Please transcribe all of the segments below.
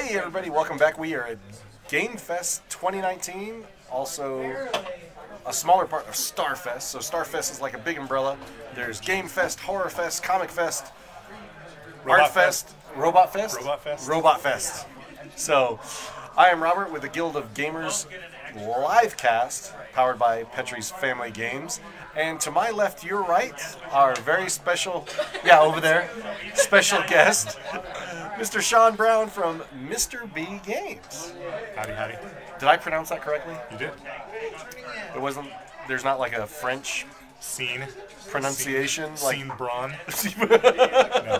Hey everybody, welcome back. We are at Gamefest 2019, also a smaller part of Starfest. So Starfest is like a big umbrella. There's Gamefest, Horror Fest, Comic Fest, Art Fest, Robot Fest? Robot Fest. Robot Fest. So I am Robert with the Guild of Gamers livecast, powered by Petrie's Family Games. And to my left, your right, our very special, over there, special guest, Mr. Sean Brown from Mr. B Games. Howdy, howdy. Did I pronounce that correctly? You did. It wasn't, there's not like a French Scene. pronunciation? Scene Braun. No.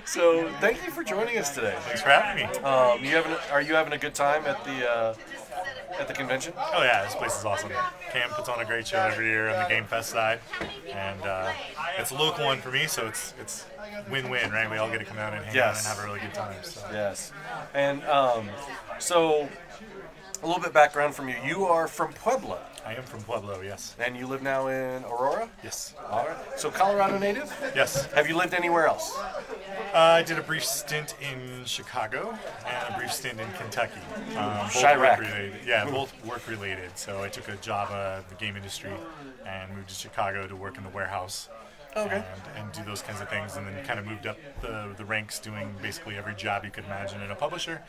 So, thank you for joining us today. Thanks for having me. Are you having a good time at the convention? Oh yeah, this place is awesome. Cam puts on a great show every year on the Gamefest side, and it's a local one for me, so it's win-win, right? We all get to come out and hang out and have a really good time. So. Yes. And so, a little bit background from you. You are from Pueblo. I am from Pueblo, yes. And you live now in Aurora? Yes. All right. So, Colorado native? Yes. Have you lived anywhere else? I did a brief stint in Chicago and a brief stint in Kentucky. Both Chirac. work-related. Yeah, both work-related. So I took a job in the game industry and moved to Chicago to work in the warehouse. Okay. And do those kinds of things, and then kind of moved up the ranks doing basically every job you could imagine in a publisher.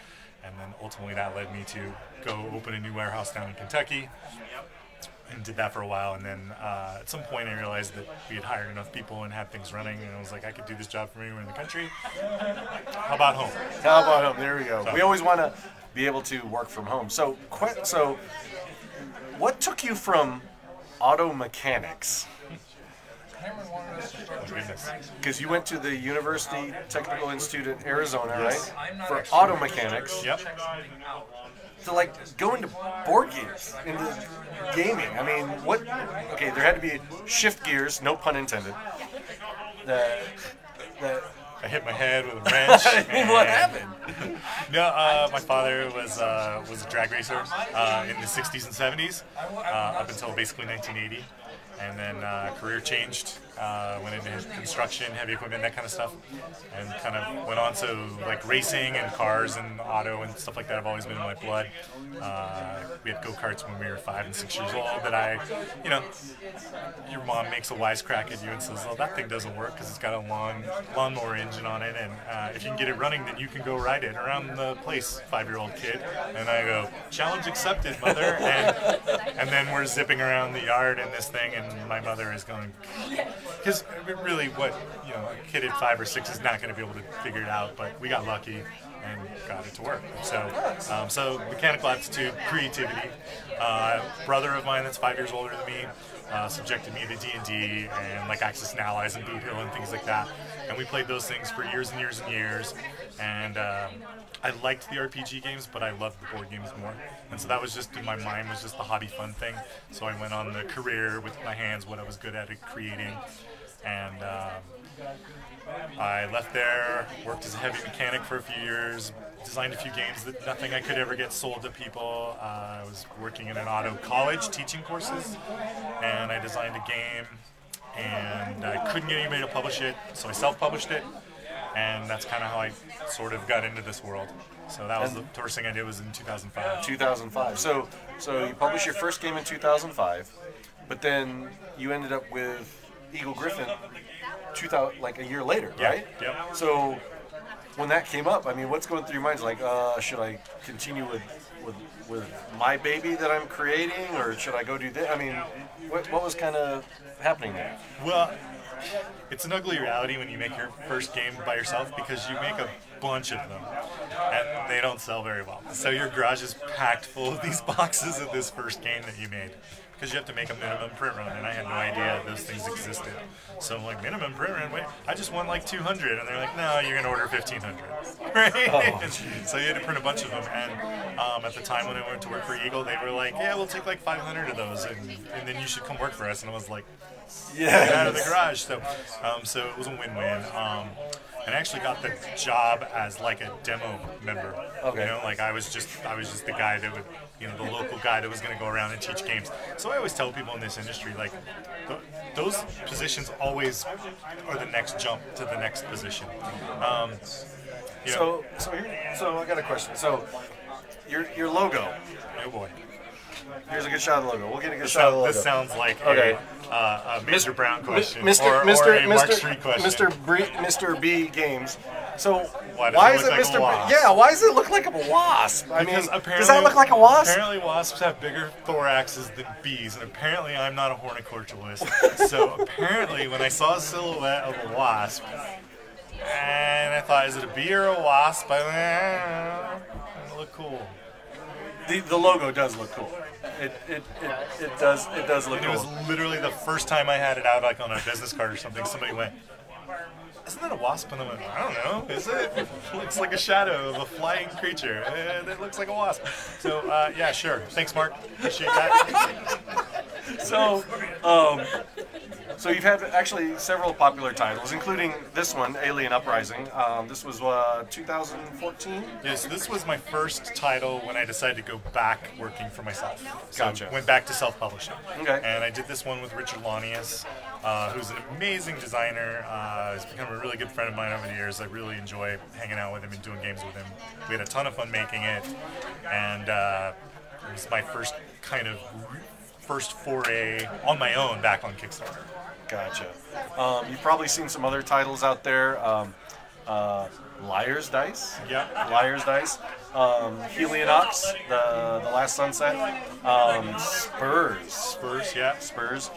And then ultimately that led me to go open a new warehouse down in Kentucky. And did that for a while, and then at some point I realized that we had hired enough people and had things running, and I was like, I could do this job from anywhere in the country. How about home? How about home? There we go. So. We always want to be able to work from home. So what took you from auto mechanics? Oh, goodness. Because you went to the University Technical Institute in Arizona, Yes. right? For auto mechanics. Yep. To like go into board games, into gaming. I mean, what? Okay, there had to be shift gears, no pun intended. I hit my head with a wrench. What happened? No, my father was a drag racer in the 60s and 70s up until basically 1980. And then career changed, went into construction, heavy equipment, that kind of stuff, and kind of went on to like racing and cars and auto and stuff like that have always been in my blood. We had go-karts when we were 5 and 6 years old that your mom makes a wisecrack at you and says, oh, that thing doesn't work because it's got a lawnmower engine on it, and if you can get it running, then you can go ride it around the place, 5-year-old kid. And I go, challenge accepted, mother. And then we're zipping around the yard in this thing, and my mother is going, because really what, a kid at 5 or 6 is not going to be able to figure it out, but we got lucky and got it to work. So mechanical aptitude, creativity. Brother of mine that's 5 years older than me subjected me to D&D and like Axis and Allies and Boot Hill and things like that. And we played those things for years and years and years. And I liked the RPG games, but I loved the board games more. And so that was just, in my mind, was just the hobby fun thing. So I went on the career with my hands, what I was good at creating. And I left there, worked as a heavy mechanic for a few years, designed a few games that nothing I could ever get sold to people. I was working in an auto college teaching courses, and I designed a game, and I couldn't get anybody to publish it, so I self-published it. And that's kind of how I sort of got into this world. So that was the first thing I did was in 2005. 2005. So you published your first game in 2005, but then you ended up with Eagle Griffin like a year later, right? Yep. So when that came up, I mean, what's going through your mind? Like, should I continue with my baby that I'm creating, or should I go do this? I mean, what was kind of happening there? Well, it's an ugly reality when you make your first game by yourself because you make a bunch of them and they don't sell very well. So your garage is packed full of these boxes of this first game that you made because you have to make a minimum print run, and I had no idea those things existed. So I'm like, minimum print run? Wait, I just want like 200. And they're like, no, you're going to order 1,500. Right? Oh, so you had to print a bunch of them. And at the time when I went to work for Eagle, they were like, yeah, we'll take like 500 of those, and then you should come work for us. And I was like, get out of the garage. So it was a win-win. And I actually got the job as like a demo member. Okay. Like I was just the guy that would, the local guy that was going to go around and teach games. So I always tell people in this industry, like, those positions always are the next jump to the next position. You know, So I got a question. So your logo. oh boy. Here's a good shot of the logo. We'll get a good shot of the logo. This sounds like Okay. a Mr. Brown question, Mr. or a Mark Street question. Mr. B Games. So Why is does it it look like Mr. a wasp? B? Yeah, why does it look like a wasp? I mean, Because does that look like a wasp? Apparently wasps have bigger thoraxes than bees, and apparently I'm not a horticulturalist. So apparently when I saw a silhouette of a wasp, and I thought, is it a bee or a wasp? It looked cool. The logo does look cool. It does look And it was cool. literally the first time I had it out, like on a business card or something. Somebody went, "Isn't that a wasp?" And I went, "I don't know. Is it? It looks like a shadow of a flying creature. It looks like a wasp." So yeah, sure. Thanks, Mark. Appreciate that. So you've had actually several popular titles, including this one, Alien Uprising. This was 2014. Yes, this was my first title when I decided to go back working for myself. So Gotcha. went back to self-publishing. Okay. And I did this one with Richard Lanius, who's an amazing designer. He's become a really good friend of mine over the years. I really enjoy hanging out with him and doing games with him. We had a ton of fun making it, and it was my first kind of first foray on my own back on Kickstarter. Gotcha. You've probably seen some other titles out there. Liar's Dice. Yeah. Liar's Dice. Helionox, the Last Sunset. Spurs. Yeah. Spurs.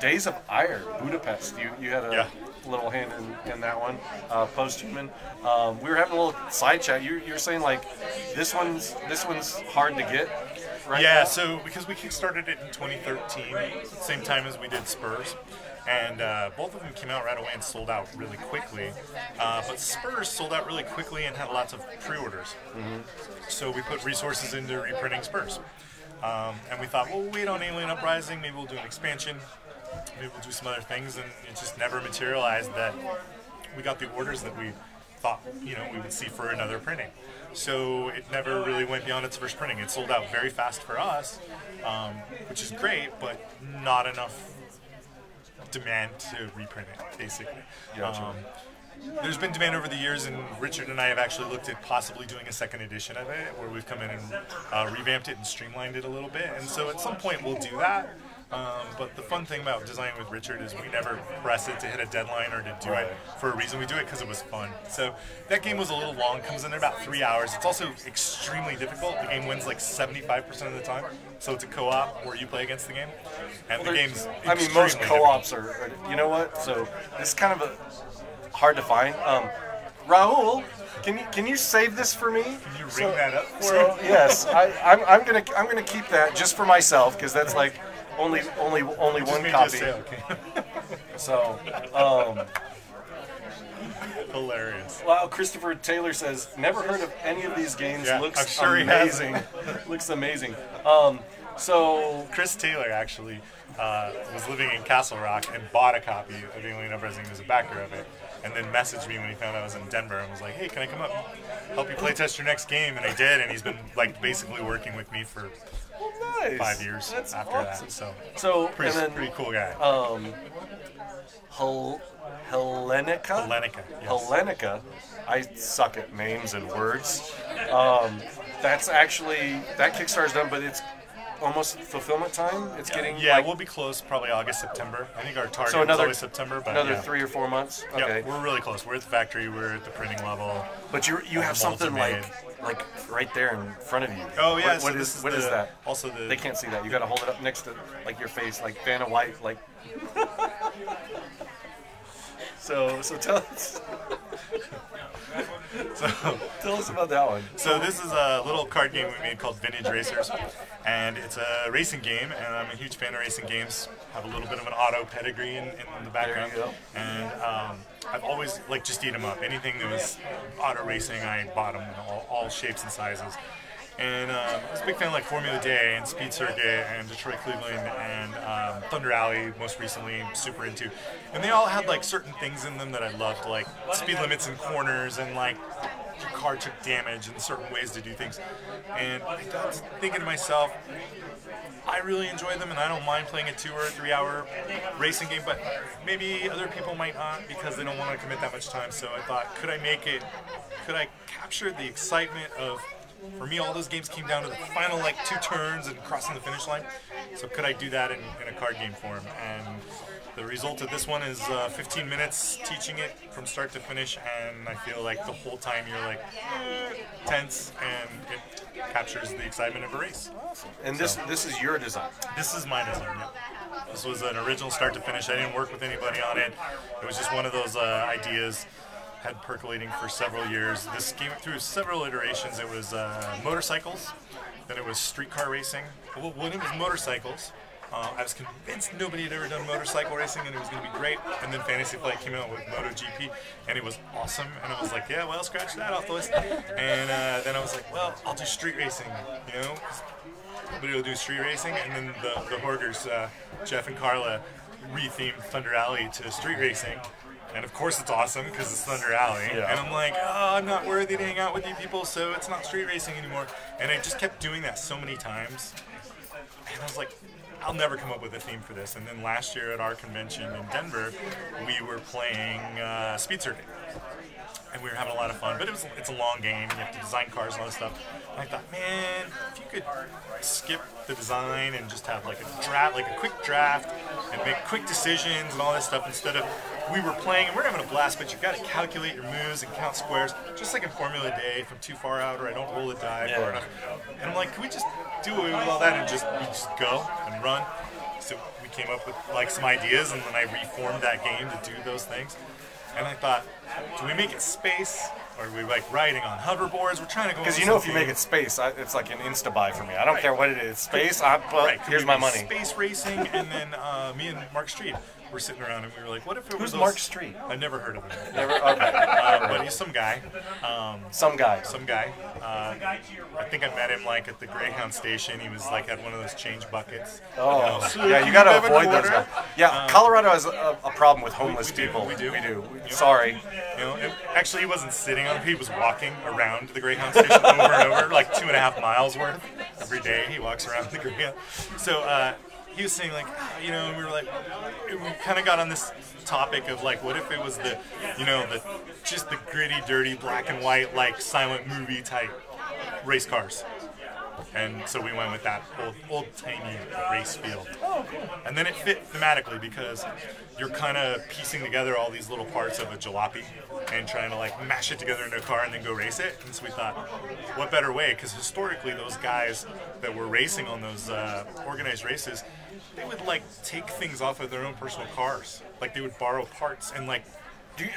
Days of Ire, Budapest. You had a little hand in that one. Posthuman. We were having a little side chat. You're saying like this one's hard to get. Right Yeah, now? so because we kickstarted it in 2013, same time as we did Spurs, and both of them came out right away and sold out really quickly. But Spurs sold out really quickly and had lots of pre-orders. So we put resources into reprinting Spurs. And we thought, well, we'll wait on Alien Uprising, maybe we'll do an expansion, maybe we'll do some other things, and it just never materialized that we got the orders that we thought, you know, we would see for another printing. So it never really went beyond its first printing. It sold out very fast for us, which is great, but not enough demand to reprint it, basically. Gotcha. There's been demand over the years, and Richard and I have actually looked at possibly doing a second edition of it, where we've come in and revamped it and streamlined it a little bit. And so at some point we'll do that. But the fun thing about designing with Richard is we never press it to hit a deadline or to do it for a reason. We do it because it was fun. So that game was a little long, comes in at about 3 hours. It's also extremely difficult. The game wins like 75% of the time. So it's a co-op where you play against the game. And the game's I mean, most co-ops are, you know what? So it's kind of hard to find. Raul, can you save this for me? Can you ring that up for So me? yes, I'm gonna keep that just for myself because that's like only one copy. So hilarious. wow, Christopher Taylor says never heard of any of these games. Yeah, Looks I'm sure amazing. he hasn't. Looks amazing. So Chris Taylor actually was living in Castle Rock and bought a copy of Alien Uprising. He was a backer of it, and then messaged me when he found out I was in Denver and was like, "Hey, can I come up, help you play test your next game?" And I did, and he's been like basically working with me for nice. 5 years That's after awesome. that. So Pretty, and then pretty cool guy. Hellenica. Yes. Hellenica. I suck at names and words. That's actually that Kickstarter's done, but it's almost fulfillment time. It's getting Yeah, we'll be close probably August, September. I think our target So is another- always September, but another yeah. 3 or 4 months. Okay, Yeah, we're really close. We're at the factory. We're at the printing level. but you have molds something are made. like right there in front of you. Oh yeah. What so is this is that? Also the They can't see that. You got to hold it up next to like your face, like Vanna White, like. So tell us. Tell us about that one. So this is a little card game we made called Vintage Racers, and it's a racing game, and I'm a huge fan of racing games. Have a little bit of an auto pedigree in the background, There you go. and I've always liked just eat 'em up. Anything that was auto racing, I bought them in all shapes and sizes. And I was a big fan of like Formula Day and Speed Circuit and Detroit Cleveland and Thunder Alley most recently, super into. And they all had like certain things in them that I loved, like speed limits and corners and like your car took damage and certain ways to do things. And I got thinking to myself, I really enjoy them and I don't mind playing a 2 or 3 hour racing game, but maybe other people might not because they don't want to commit that much time. So I thought, could I capture the excitement of, for me, all those games came down to the final like 2 turns and crossing the finish line. So could I do that in a card game form? And the result of this one is 15 minutes teaching it from start to finish, and I feel like the whole time you're like tense, and it captures the excitement of a race. Awesome. And this is your design? This is my design, yeah. This was an original start to finish. I didn't work with anybody on it. It was just one of those ideas had percolating for several years. This came through several iterations. It was motorcycles, then it was streetcar racing. Well, when it was motorcycles, I was convinced nobody had ever done motorcycle racing and it was going to be great. And then Fantasy Flight came out with MotoGP and it was awesome. And I was like, yeah, well, scratch that off the list. And then I was like, well, I'll do street racing, you know? Nobody will do street racing. And then the Hoarders, Jeff and Carla, rethemed Thunder Alley to street racing. And of course it's awesome because it's Thunder Alley. Yeah. And I'm like, oh, I'm not worthy to hang out with you people, so it's not street racing anymore. And I just kept doing that so many times. And I was like, I'll never come up with a theme for this. And then last year at our convention in Denver, we were playing Speed Circuit. And we were having a lot of fun, but it's a long game. You have to design cars and all that stuff. And I thought, man, if you could skip the design and just have like a draft, like a quick draft, and make quick decisions and all that stuff instead of we were playing and we're having a blast, but you've got to calculate your moves and count squares, just like in Formula Day, if I'm too far out or I don't roll a die far enough. And I'm like, can we just do away with all that and we just go and run? So we came up with like some ideas, and then I reformed that game to do those things. And I thought, do we make it space, or are we like riding on hoverboards? We're trying to go. Because you know, if you make it space, it's like an insta buy for me. I don't care what it is. Space, here's my money. Space racing, and then me and Mark Street were sitting around, and we were like, what if it was Who's Mark Street? I've never heard of him. Never. Okay. But he's some guy. Some guy. I think I met him like at the Greyhound station. He was like had one of those change buckets. Oh, yeah, you gotta avoid those guys. Yeah, Colorado has a problem with homeless people. We do. Sorry. You know, actually, he wasn't sitting on it. He was walking around the Greyhound station over and over, like 2.5 miles worth every day. He walks around the Greyhound. So he was saying like, you know, and we were like, we kind of got on this topic of like, what if it was the, you know, just the gritty, dirty, black and white, like silent movie type race cars. And so we went with that old-timey race feel. Oh, cool. And then it fit thematically because you're kind of piecing together all these little parts of a jalopy and trying to like mash it together into a car and then go race it. And so we thought, what better way? Because historically, those guys that were racing on those organized races, they would like take things off of their own personal cars. Like they would borrow parts and like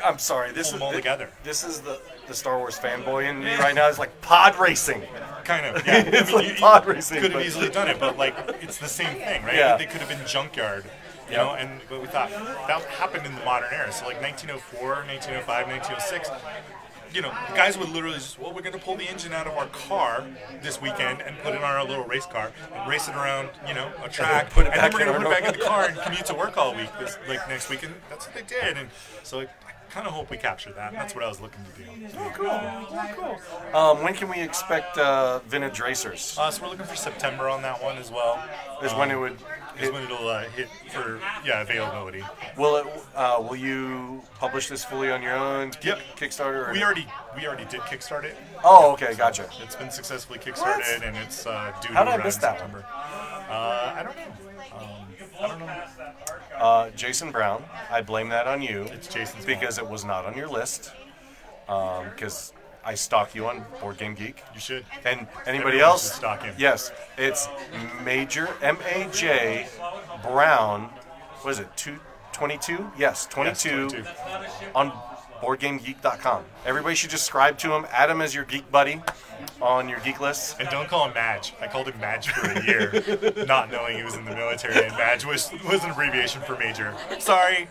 I'm sorry. This pull them all together. This is the Star Wars fanboy in me right now. It's like pod racing. Kind of. Yeah. It's like pod racing. Could have easily done it, but like it's the same thing, right? Yeah. They could have been junkyard. You know, but we thought that happened in the modern era. So like 1904, 1905, 1906. You know, guys would literally just, well, we're going to pull the engine out of our car this weekend and put it on our little race car and race it around, you know, a track. And then we're going to put it back in the car and commute to work all week. Like next weekend, that's what they did. And so I kind of hope we capture that. That's what I was looking to do. Oh, cool. Oh, cool. When can we expect Vintage Racers? So we're looking for September on that one as well. Is when it would is when it'll hit for availability. Will you publish this fully on your own? Yep. Kickstarter? Or? We already did Kickstart it. Oh, okay, gotcha. It's been successfully Kickstarted and it's due How to did I miss that September. I don't know. Jason Brown, I blame that on you. It's Jason's because it was not on your list. Because I stalk you on Board Game Geek. You should. And anybody Everyone else? should stalk him. Yes, it's Major M-A-J Brown. What is it? 22? Yes, 22. Yes, 22. On BoardGameGeek.com. Everybody should just subscribe to him. Add him as your geek buddy on your geek list. And don't call him Madge. I called him Madge for a year, not knowing he was in the military. And Madge was an abbreviation for Major. Sorry.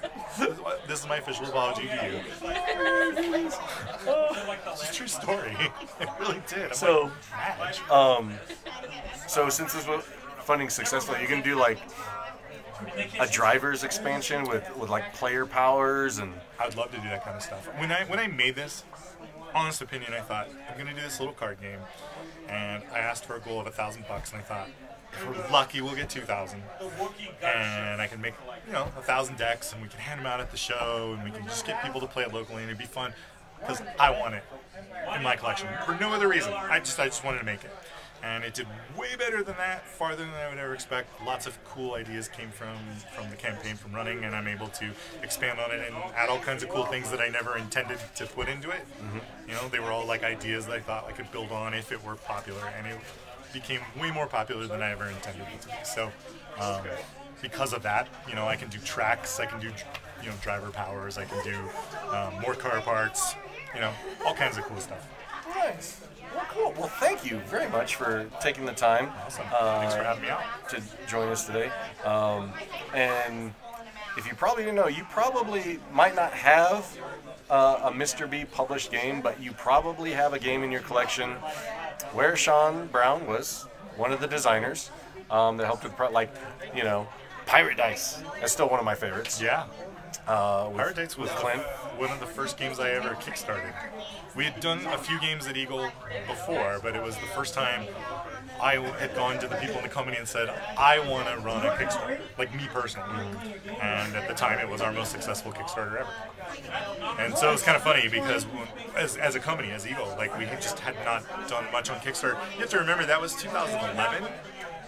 This is my official apology to you. It's a true story. It really did. So, Madge. So since this was funding successful, you can do like a driver's expansion with like player powers and. I would love to do that kind of stuff. When I made this, honest opinion, I thought, I'm going to do this little card game. And I asked for a goal of $1,000, and I thought, if we're lucky, we'll get 2,000. And I can make, 1,000 decks, and we can hand them out at the show, and we can just get people to play it locally, and it'd be fun. Because I want it in my collection for no other reason. I just wanted to make it. And it did way better than that, farther than I would ever expect. Lots of cool ideas came from the campaign, from running, and I'm able to expand on it and add all kinds of cool things that I never intended to put into it. They were all like ideas that I thought I could build on if it were popular, and it became way more popular than I ever intended it to be. So because of that, I can do tracks, I can do driver powers, I can do more car parts, all kinds of cool stuff. Nice. Well, cool. Well, thank you very much for taking the time. Awesome. Thanks for having me out. To join us today. And if you probably didn't know, you probably might not have a Mr. B published game, but you probably have a game in your collection where Sean Brown was one of the designers that helped with, Pirate Dice. That's still one of my favorites. Yeah. Pirate Dice was one of the first games I ever kickstarted. We had done a few games at Eagle before, but it was the first time I had gone to the people in the company and said, I want to run a Kickstarter, like me personally. And at the time, it was our most successful Kickstarter ever. And so it was kind of funny because as a company, as Eagle, we just had not done much on Kickstarter. You have to remember that was 2011.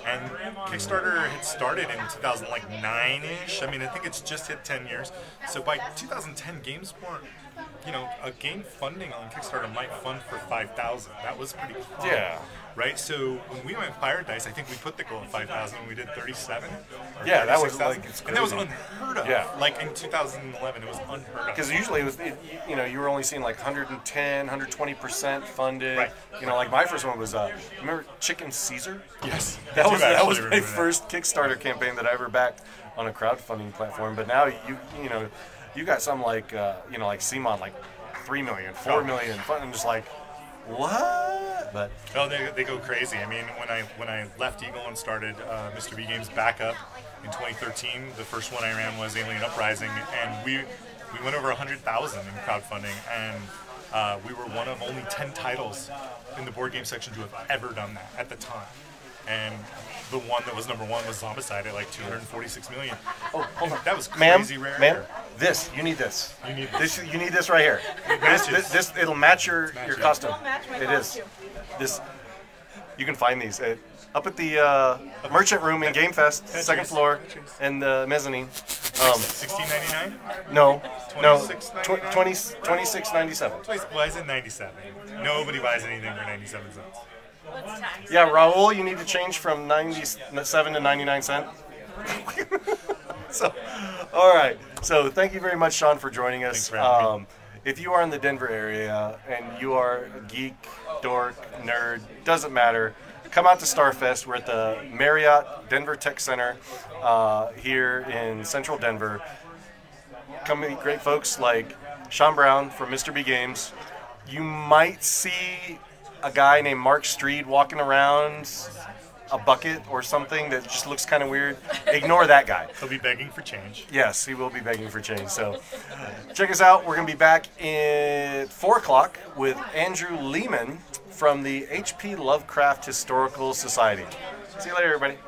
And Kickstarter had started in 2009-ish. I mean, I think it's just hit 10 years. So by 2010, games weren't, a game funding on Kickstarter might fund for 5,000. That was pretty cool. Yeah. Right? So when we went Pirate Dice, I think we put the goal at 5,000 and we did 37. Yeah, that was it's crazy. And that was unheard of. Yeah. In 2011, it was unheard of. Because usually it was, you were only seeing 110, 120% funded. Right. My first one was, remember Chicken Caesar? Yes. That was my first Kickstarter campaign that I ever backed on a crowdfunding platform. But now you got some like CMON, 3 million, 4 million. I'm just like, what? But they go crazy. I mean, when I left Eagle and started Mr. B Games back up in 2013, the first one I ran was Alien Uprising, and we went over 100,000 in crowdfunding, and we were one of only 10 titles in the board game section to have ever done that at the time. And the one that was number one was Zombicide at 246 million. Oh, hold on. That was crazy rare. Ma'am, you need this. You need this right here. This it'll match your costume. It is. This, you can find these up at the merchant room in Gamefest, second floor, in the mezzanine. $16.99? No, $26.97. Why is it 97? Nobody buys anything for 97 cents. Yeah, Raul, you need to change from 97 to 99 cents. So, all right. So, thank you very much, Sean, for joining us. Thanks for having me. If you are in the Denver area and you are a geek, dork, nerd, doesn't matter, come out to Starfest. We're at the Marriott Denver Tech Center here in central Denver. Come meet great folks like Sean Brown from Mr. B Games. You might see a guy named Mark Streed walking around a bucket or something that just looks kind of weird. Ignore that guy. He'll be begging for change. Yes, he will be begging for change. So check us out. We're going to be back at 4 o'clock with Andrew Lehman from the H.P. Lovecraft Historical Society. See you later, everybody.